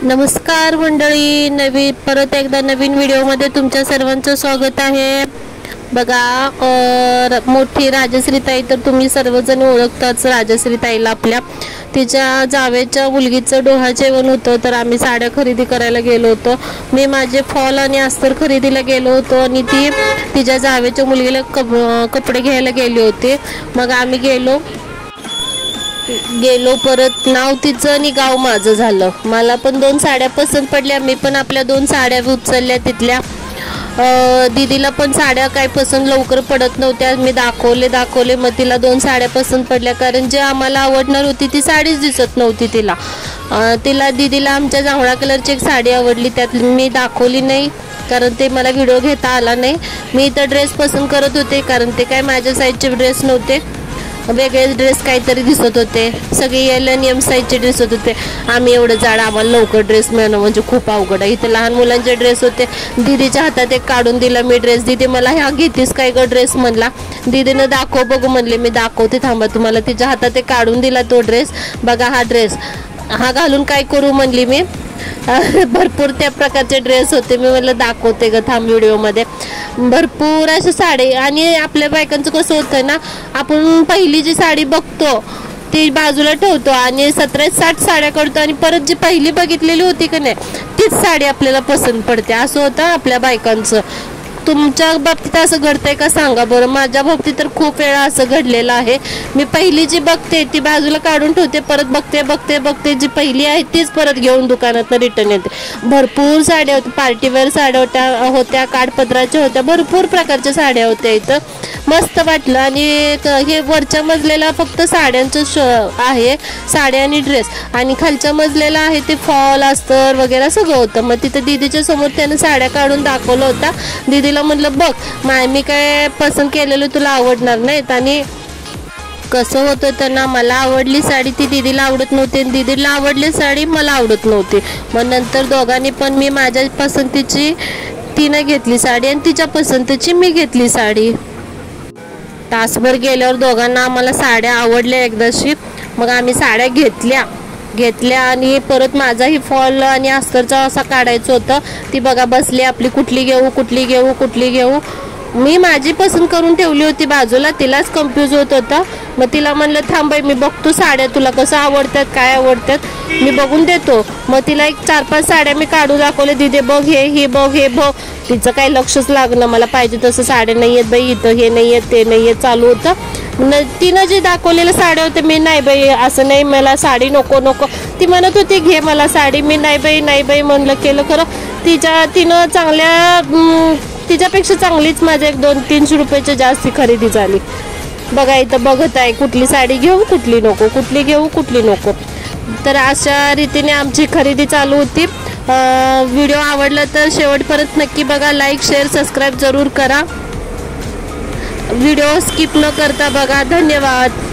नमस्कार मंडळी, परत एकदा नवीन व्हिडिओमध्ये तुमच्या सर्वांचं स्वागत आहे. बघा, मोठी राजश्रीताई तर तुम्ही सर्वजण ओळखताच. राजश्रीताईला आपल्या तिच्या जावेच्या मुलगीचं डोहा जेवण होतं, तर आम्ही साड्या खरेदी करायला गेलो होतो. मी माझे फॉल आणि अस्तर खरेदीला गेलो होतो आणि ती तिच्या जावेच्या मुलगीला कपडे घ्यायला गेले होते. मग आम्ही गेलो परत नाव तिचं आणि गाव माझं झालं. मला पण 2 साड्या पसंत पडल्या. मी पण आपल्या 2 साड्या उचलल्या तिथल्या. दीदीला पण साड्या काय पसंत लवकर पडत नव्हत्या. मी दाखवले मग तिला 2 साड्या पसंत पडल्या, कारण जे आम्हाला आवडणार होती ती साडीच दिसत नव्हती तिला. दीदीला आमच्या जांभळा कलरची एक साडी आवडली, त्यात मी दाखवली नाही कारण ते मला व्हिडिओ घेता आला नाही. मी इथं ड्रेस पसंत करत होते, कारण ते काय माझ्या साईजचे ड्रेस नव्हते, वेगळे ड्रेस काहीतरी दिसत होते. सगळे LNM साईजचे ड्रेस होते. आम्ही एवढं जाड, आम्हाला लवकर ड्रेस मिळणं म्हणजे खूप अवघड आहे. इथे लहान मुलांचे ड्रेस होते. दीदीच्या हातात एक काढून दिला मी ड्रेस. दीदी मला ह्या घेतीस काय ग ड्रेस म्हणला. दीदीनं दाखव बघू म्हणले. मी दाखवते थांबा तुम्हाला. तिच्या हातात एक काढून दिला तो ड्रेस. बघा हा ड्रेस, हा घालून काय करू म्हणली मी. भरपूर त्या प्रकारचे ड्रेस होते. मी म्हणलं दाखवते ग थांब व्हिडिओमध्ये. भरपूर अशा साडी. आणि आपल्या बायकांचं कसं होतं ना, आपण पहिली जी साडी बघतो ती बाजूला ठेवतो आणि 17-60 साड्या करतो आणि परत जी पहिली बघितलेली होती का नाही तीच साडी आपल्याला पसंत पडते. असं होतं आपल्या बायकांचं. तुमच्या बाबतीत असं घडतंय का सांगा बरं. माझ्या बाबतीत तर खूप वेळा असं घडलेलं आहे. मी पहिली जी बघते ती बाजूला काढून ठेवते, परत बघते जी पहिली आहे तीच परत घेऊन दुकानात रिटर्न येते. भरपूर साड्या होत्या, पार्टीवेअर साड्या होत्या, काठपदराच्या होत्या, भरपूर प्रकारच्या साड्या होत्या. इथं मस्त वाटलं. आणि हे वरच्या मजलेला फक्त साड्यांचं आहे, साड्या आणि ड्रेस, आणि खालच्या मजलेला आहे ते फॉल अस्तर वगैरे सगळं होतं. मग तिथं दीदीच्या समोर त्यानं साड्या काढून दाखवलं होता. दीदीला म्हटलं बघ मी काय पसंत केलेलं तुला आवडणार नाहीत. आणि कसं होतं त्यांना, मला आवडली साडी ती दीदीला आवडत नव्हती, दीदीला आवडली साडी मला आवडत नव्हती. मग नंतर दोघांनी पण, मी माझ्या पसंतीची तिनं घेतली साडी आणि तिच्या पसंतीची मी घेतली साडी. तासभर गेल्यावर दोघांना आम्हाला साड्या आवडल्या एकदाशी. मग आम्ही साड्या घेतल्या आणि परत माझाही फॉल आणि अस्तरचा असा काढायचं होतं. ती बघा बसली आपली, कुठली घेऊ. मी माझी पसंत करून ठेवली होती बाजूला, तिलाच कन्फ्यूज होत होतं. मग तिला म्हणलं थांब बाई, मी बघतो साड्या तुला कसं आवडतात, काय आवडतात, मी बघून देतो. मग तिला एक 4-5 साड्या मी काढून दाखवले. दीदी बघ हे बघ. तिचं काही लक्षच लागलं. मला पाहिजे तसं साड्या नाही आहेत बाई, इथं हे नाही आहेत ते नाही आहेत चालू होतं. तिनं जे दाखवलेल्या साड्या होत्या, मी नाही बाई असं नाही, मला साडी नको. ती म्हणत होती घे मला साडी. मी नाही बाई म्हणलं. केलं खरं. तिनं तिच्यापेक्षा चांगलीच माझ्या 100-300 रुपयाची जास्ती खरेदी झाली. बघा इथं बघत आहे कुठली साडी घेऊ, कुठली नको. तर अशा रीतीने आमची खरेदी चालू होती. व्हिडिओ आवडला तर शेवटपर्यंत नक्की बघा. लाईक, शेअर, सबस्क्राईब जरूर करा. व्हिडिओ स्किप न करता बघा. धन्यवाद.